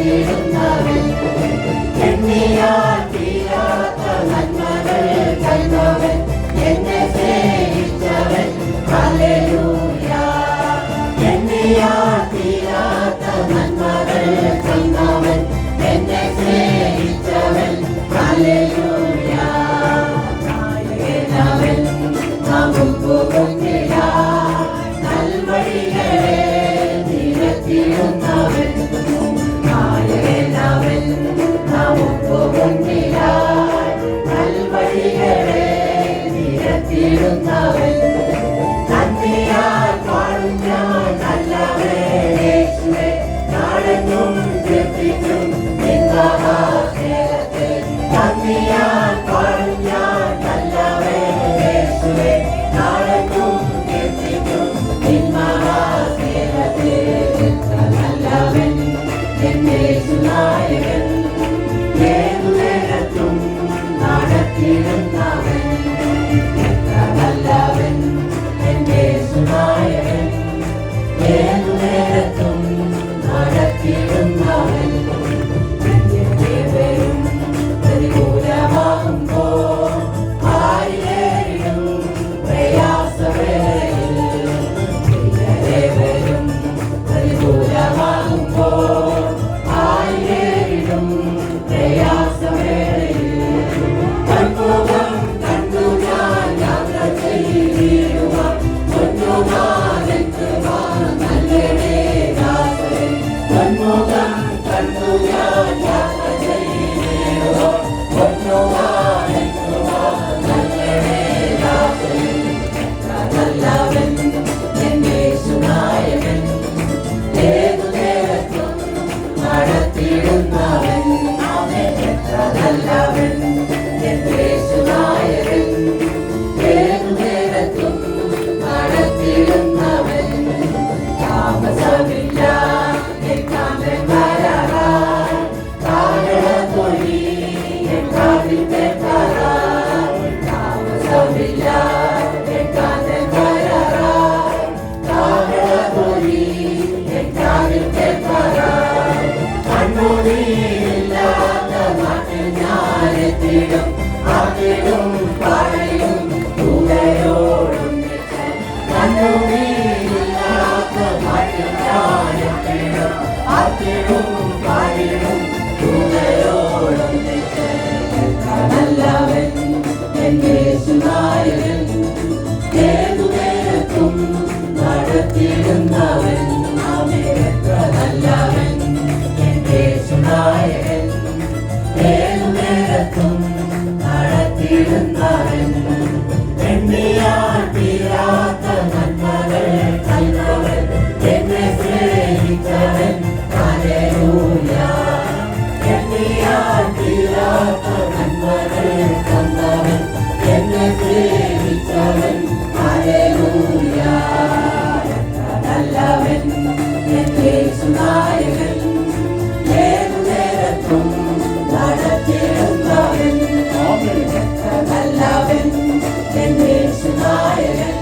നടത്തിയിടുന്നവൻ എണ്ണിയാൽ തീരാത്ത നന്മകൾ തന്നവൻ എന്നെ സ്നേഹിച്ചവൻ ഹല്ലേലൂയ എണ്ണിയാൽ തീരാത്ത നന്മകൾ തന്നവൻ എന്നെ സ്നേഹിച്ചവൻ ഹല്ലേലൂയ നായകനവൻ നമുക്ക് മുന്നിലായി നൽവഴികളെ നിരത്തിയിടുന്നവൻ നായകനവൻ നമുക്ക് മുന്നിലായി നൽവഴികളെ നിരത്തിയിടുന്നവൻ നന്ദിയാൽ പാടും ഞാൻ നല്ലവൻ യേശുവേ നാടെങ്ങും കീർത്തിക്കും നിൻ മഹാസ്നേഹത്തെ നന്ദിയാൽ പാടും ഞാൻ നല്ലവൻ യേശുവേ നാടെങ്ങും കീർത്തിക്കും നിൻ മഹാസ്നേഹത്തെ എത്ര നല്ലവൻ എൻ യേശുനായകൻ ഏതു നേരത്തും നടത്തിയിടുന്നവൻ എത്ര നല്ലവൻ എൻ യേശുനായകൻ ഏതു നേരത്തും നടത്തിയിടുന്നവൻ വരും പ്രതികൂലമാകുമ്പോൾ ആയിരം പ്രയാസവേളയിൽ വരും പ്രതികൂലമാകുമ്പോൾ ആയിരം പ്രയാസവേളയിൽ കൺമുഖം കണ്ടു ഞാൻ യാത്ര ചെയ്യുവാൻ നല്ലടേ ദാസൻ കൺമുഖം കണ്ടു ഞാൻ യാത്ര ചെയ്യുവാൻ നല്ലടേ ദാസൻ നല്ലവൻ എൻ യേശുനായകൻ ഏതു നേരത്തും നടത്തിയിടുന്നവൻ എത്ര നല്ലവൻ എൻ യേശുനായകൻ ഏതു നേരത്തും നടത്തിയിടുന്നവൻ താമസമില്ല എക്കാന്തൻ വരാറായി കാരണത്തൊഴി എക്കാതിൽ പെട്ടാറായി താമസമില്ല എക്കാന്തൻ വരാറായി കാരണത്തൊഴി എക്കാതിൽ പെട്ടാറായി കണ്ണുനീരില്ലാത്ത നാട്ടിൽ ഞാൻ എത്തിയിടും ആട്ടിടും പാടയും ദൂതയോടൊന്നിച്ച് കണ്ണുനീരില്ലാത്ത നാട്ടിൽ ഞാൻ എത്തിയിടും ആട്ടിടും പാടിടും ദൂതയോടൊന്നിച്ച് എത്ര നല്ലവൻ എൻ യേശുനായകൻ ഏതു നേരത്തും നടത്തിയിടുന്നവൻ എത്ര നല്ലവൻ എൻ യേശുനായകൻ ഏതു നേരത്തും നടത്തിയിടുന്നവൻ എണ്ണിയാൽ തീരാത്ത നന്മകൾ തന്നവൻ എന്നെ സ്നേഹിച്ചവൻ ഹല്ലേലൂയ എണ്ണിയാൽ തീരാത്ത നന്മകൾ തന്നവൻ എന്നെ സ്നേഹിച്ചവൻ ഹല്ലേലൂയ എത്ര നല്ലവൻ എൻ യേശുനായകൻ ഏതു നേരത്തും നടത്തിയിടുന്നവൻ എത്ര നല്ലവൻ എൻ യേശുനായകൻ